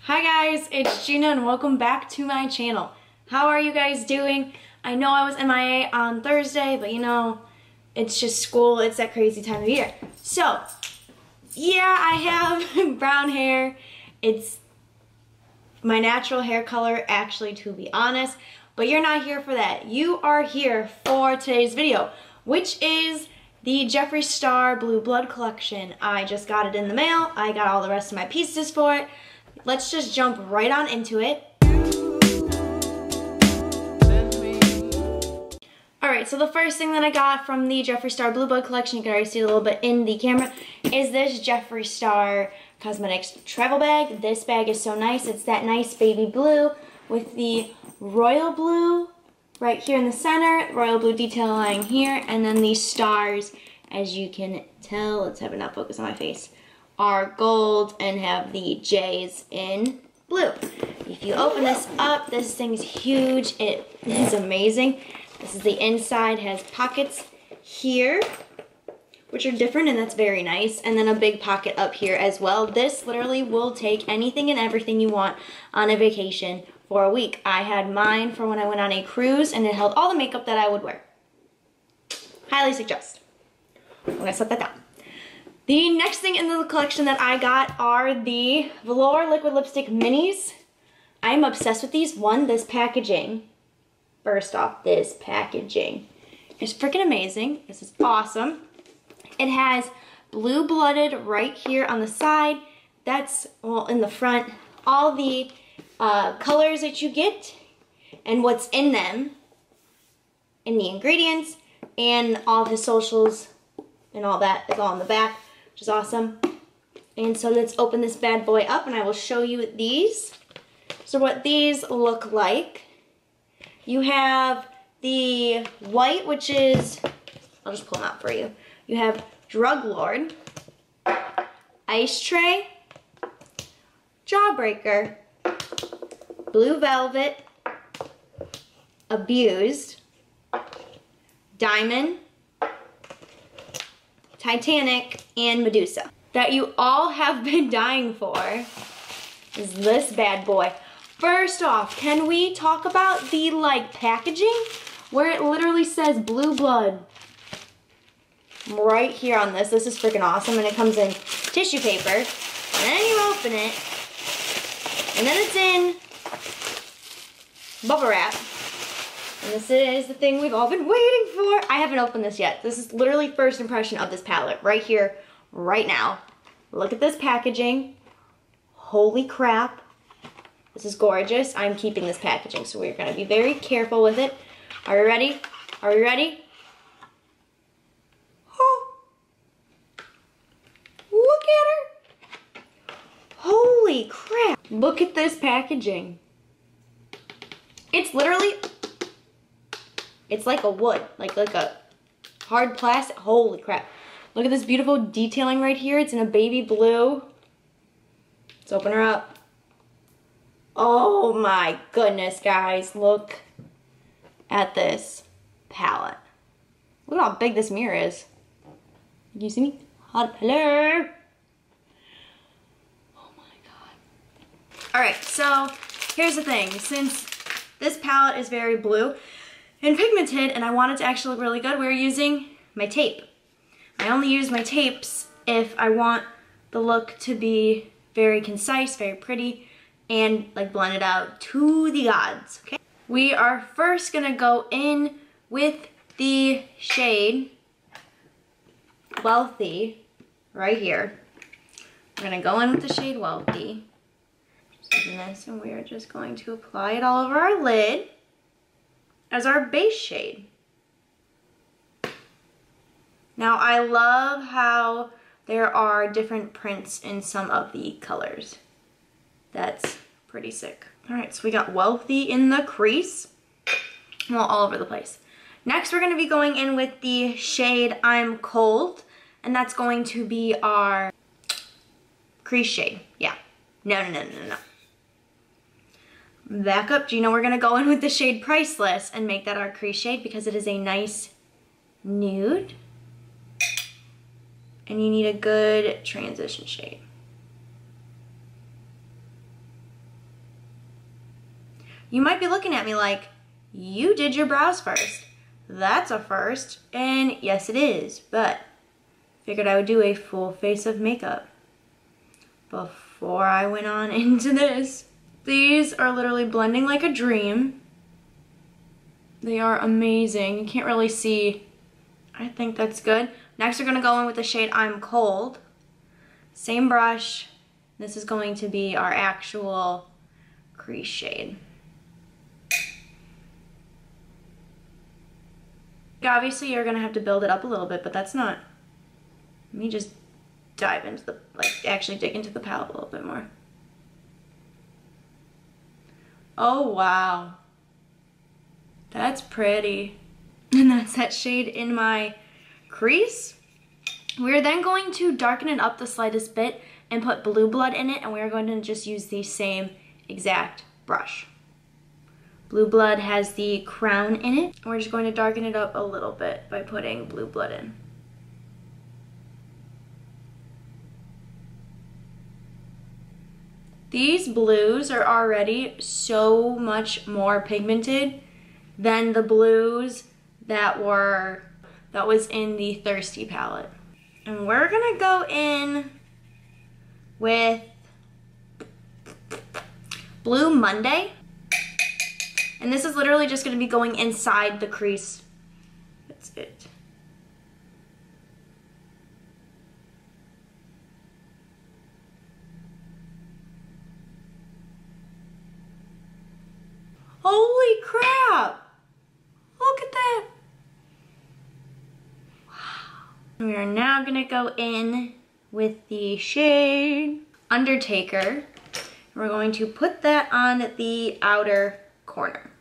Hi guys, it's Gina and welcome back to my channel. How are you guys doing? I know I was MIA on Thursday, but you know, it's just school, it's that crazy time of year. So, yeah, I have brown hair. It's my natural hair color, actually, to be honest, but you're not here for that. You are here for today's video, which is the Jeffree Star Blue Blood collection. I just got it in the mail. I got all the rest of my pieces for it. Let's just jump right on into it. Alright, so the first thing that I got from the Jeffree Star Blue Blood collection, you can already see a little bit in the camera, is this Jeffree Star Cosmetics travel bag. This bag is so nice. It's that nice baby blue with the royal blue right here in the center, royal blue detailing here, and then these stars, as you can tell, let's have it not focus on my face, are gold and have the J's in blue. If you open this up, this thing's huge. It is amazing. This is the inside, has pockets here, which are different, and that's very nice, and then a big pocket up here as well. This literally will take anything and everything you want on a vacation for a week. I had mine for when I went on a cruise, and it held all the makeup that I would wear. Highly suggest. I'm gonna set that down. The next thing in the collection that I got are the Velour Liquid Lipstick Minis. I'm obsessed with these. One, this packaging. First off, this packaging is freaking amazing. This is awesome. It has blue blooded right here on the side. That's all in the front. All the colors that you get and what's in them, and the ingredients, and all of his socials and all that is all in the back, which is awesome. And so let's open this bad boy up and I will show you these. So what these look like, you have the white, which is, I'll just pull them out for you. You have Drug Lord, Ice Tray, Jawbreaker, Blue Velvet, Abused, Diamond, Titanic, and Medusa. That you all have been dying for is this bad boy. First off, can we talk about the packaging where it literally says Blue Blood right here on this? This is freaking awesome, and it comes in tissue paper, and then you open it, and then it's in bubble wrap. And this is the thing we've all been waiting for. I haven't opened this yet. This is literally first impression of this palette right here, right now. Look at this packaging. Holy crap. This is gorgeous. I'm keeping this packaging, so we're gonna be very careful with it. Are we ready? Are we ready? Oh. Look at her. Holy crap. Look at this packaging. It's literally, it's like a wood, like a hard plastic. Holy crap. Look at this beautiful detailing right here. It's in a baby blue. Let's open her up. Oh my goodness, guys. Look at this palette. Look how big this mirror is. Can you see me? Hello? Oh my god. Alright, so here's the thing. Since this palette is very blue and pigmented, and I want it to actually look really good, we're using my tape. I only use my tapes if I want the look to be very concise, very pretty, and blend it out to the gods, okay? We are first gonna go in with the shade Wealthy right here. We're gonna go in with the shade Wealthy. Just doing this, and we are just going to apply it all over our lid as our base shade. Now I love how there are different prints in some of the colors. That's pretty sick. All right, so we got Wealthy in the crease. Well, all over the place. Next, we're gonna be going in with the shade I'm Cold, and that's going to be our crease shade. Yeah, no. Back up, Gina, we're gonna go in with the shade Priceless and make that our crease shade because it is a nice nude. And you need a good transition shade. You might be looking at me like, you did your brows first. That's a first, and yes it is, but figured I would do a full face of makeup before I went on into this. These are literally blending like a dream. They are amazing. You can't really see. I think that's good. Next we're gonna go in with the shade I'm Cold. Same brush. This is going to be our actual crease shade. Obviously you're gonna have to build it up a little bit, but that's not. Let me just dive into the, like actually dig into the palette a little bit more. Oh wow. That's pretty. And that's that shade in my crease. We're then going to darken it up the slightest bit and put Blue Blood in it, and we're going to just use the same exact brush. Blue Blood has the crown in it. We're just going to darken it up a little bit by putting Blue Blood in. These blues are already so much more pigmented than the blues that was in the Thirsty palette. And we're gonna go in with Blue Monday. And this is literally just gonna be going inside the crease. That's it. Holy crap! Look at that! Wow. We are now gonna go in with the shade Undertaker. We're going to put that on the outer corner.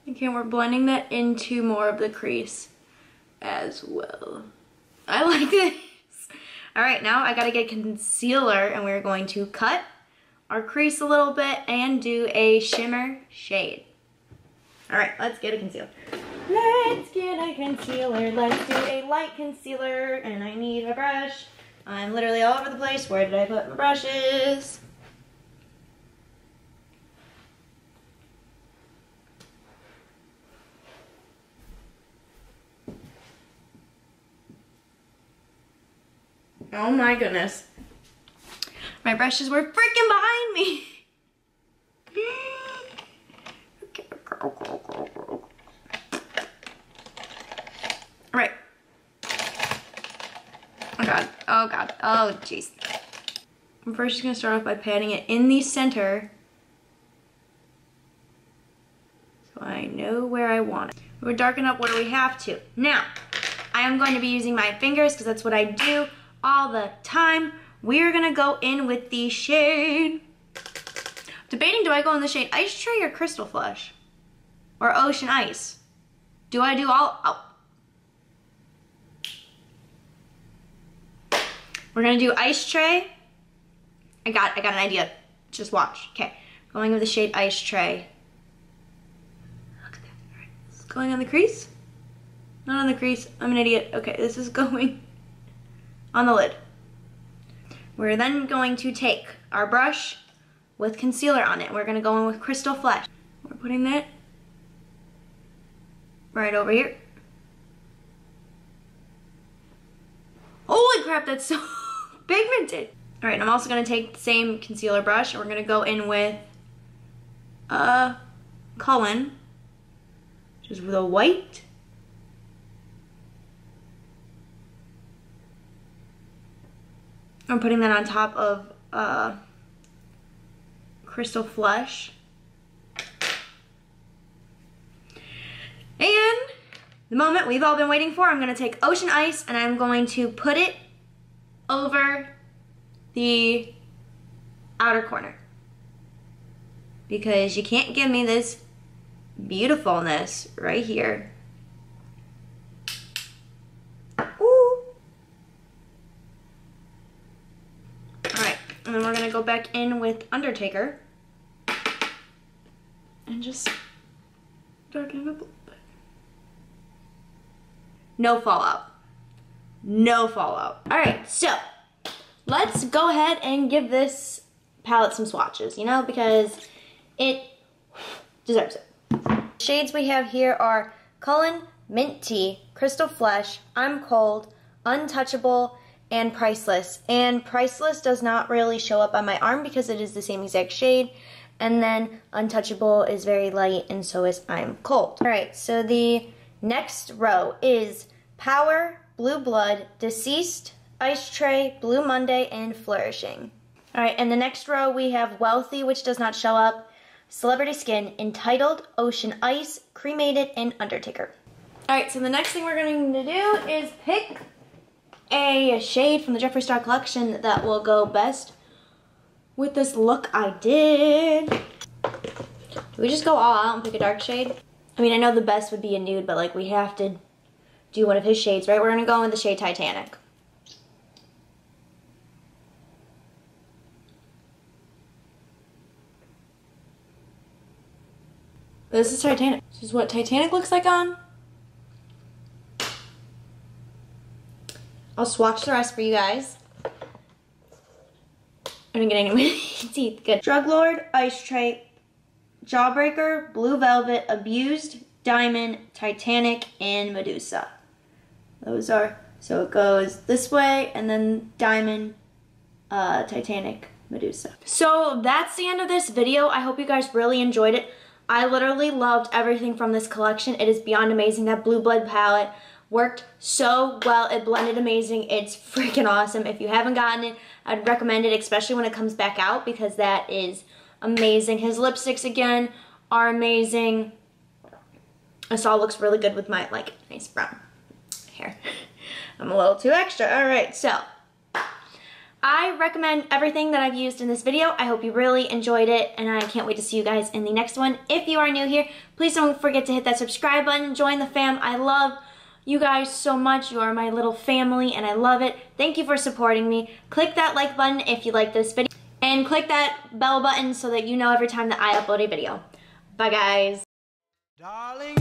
Okay, we're blending that into more of the crease as well. I like this. All right, now I gotta get concealer, and we're going to cut our crease a little bit and do a shimmer shade. All right, let's get a concealer. Let's get a concealer. Let's do a light concealer, and I need a brush. I'm literally all over the place. Where did I put my brushes? Oh my goodness. My brushes were freaking behind me. Right. Oh god. Oh god. Oh jeez. I'm first just gonna start off by patting it in the center so I know where I want it. We'll darken up where we have to. Now, I am going to be using my fingers because that's what I do all the time. We're gonna go in with the shade. Debating, do I go in the shade Ice Tray or Crystal Flush? Or Ocean Ice? Do I do all? Oh. We're gonna do Ice Tray. I got an idea. Just watch. Okay, going with the shade Ice Tray. Look at that. All right. This is going on the crease. Not on the crease. I'm an idiot. Okay, this is going on the lid. We're then going to take our brush with concealer on it. We're gonna go in with Crystal Flush. We're putting that right over here. Holy crap, that's so pigmented. All right, I'm also gonna take the same concealer brush, and we're gonna go in with Cullen, which is the white. I'm putting that on top of Crystal Flush. And the moment we've all been waiting for, I'm gonna take Ocean Ice and I'm going to put it over the outer corner. Because you can't give me this beautifulness right here. And then we're gonna go back in with Undertaker and just darken it up a little bit. No fallout. no fallout. All right, so let's go ahead and give this palette some swatches, you know, because it deserves it. Shades we have here are Cullen, Mint Tea, Crystal Flesh, I'm Cold, Untouchable, and Priceless. And Priceless does not really show up on my arm because it is the same exact shade. And then Untouchable is very light, and so is I'm Cold. All right, so the next row is Power, Blue Blood, Deceased, Ice Tray, Blue Monday, and Flourishing. All right, and the next row we have Wealthy, which does not show up, Celebrity Skin, Entitled, Ocean Ice, Cremated, and Undertaker. All right, so the next thing we're going to do is pick a shade from the Jeffree Star collection that will go best with this look I did. Do we just go all out and pick a dark shade? I mean, I know the best would be a nude, but like we have to do one of his shades, right? We're gonna go in the shade Titanic. This is Titanic. This is what Titanic looks like on. I'll swatch the rest for you guys. I didn't get any of my teeth. Good. Drug Lord, Ice Tray, Jawbreaker, Blue Velvet, Abused, Diamond, Titanic, and Medusa. Those are, so it goes this way, and then Diamond, Titanic, Medusa. So that's the end of this video. I hope you guys really enjoyed it. I literally loved everything from this collection. It is beyond amazing. That Blue Blood palette worked so well. It blended amazing. It's freaking awesome. If you haven't gotten it, I'd recommend it, especially when it comes back out, because that is amazing. His lipsticks, again, are amazing. This all looks really good with my, like, nice brown hair. I'm a little too extra. All right, so I recommend everything that I've used in this video. I hope you really enjoyed it, and I can't wait to see you guys in the next one. If you are new here, please don't forget to hit that subscribe button. Join the fam. I love you guys so much. You are my little family, and I love it. Thank you for supporting me. Click that like button if you like this video, and click that bell button so that you know every time that I upload a video. Bye, guys. Darling,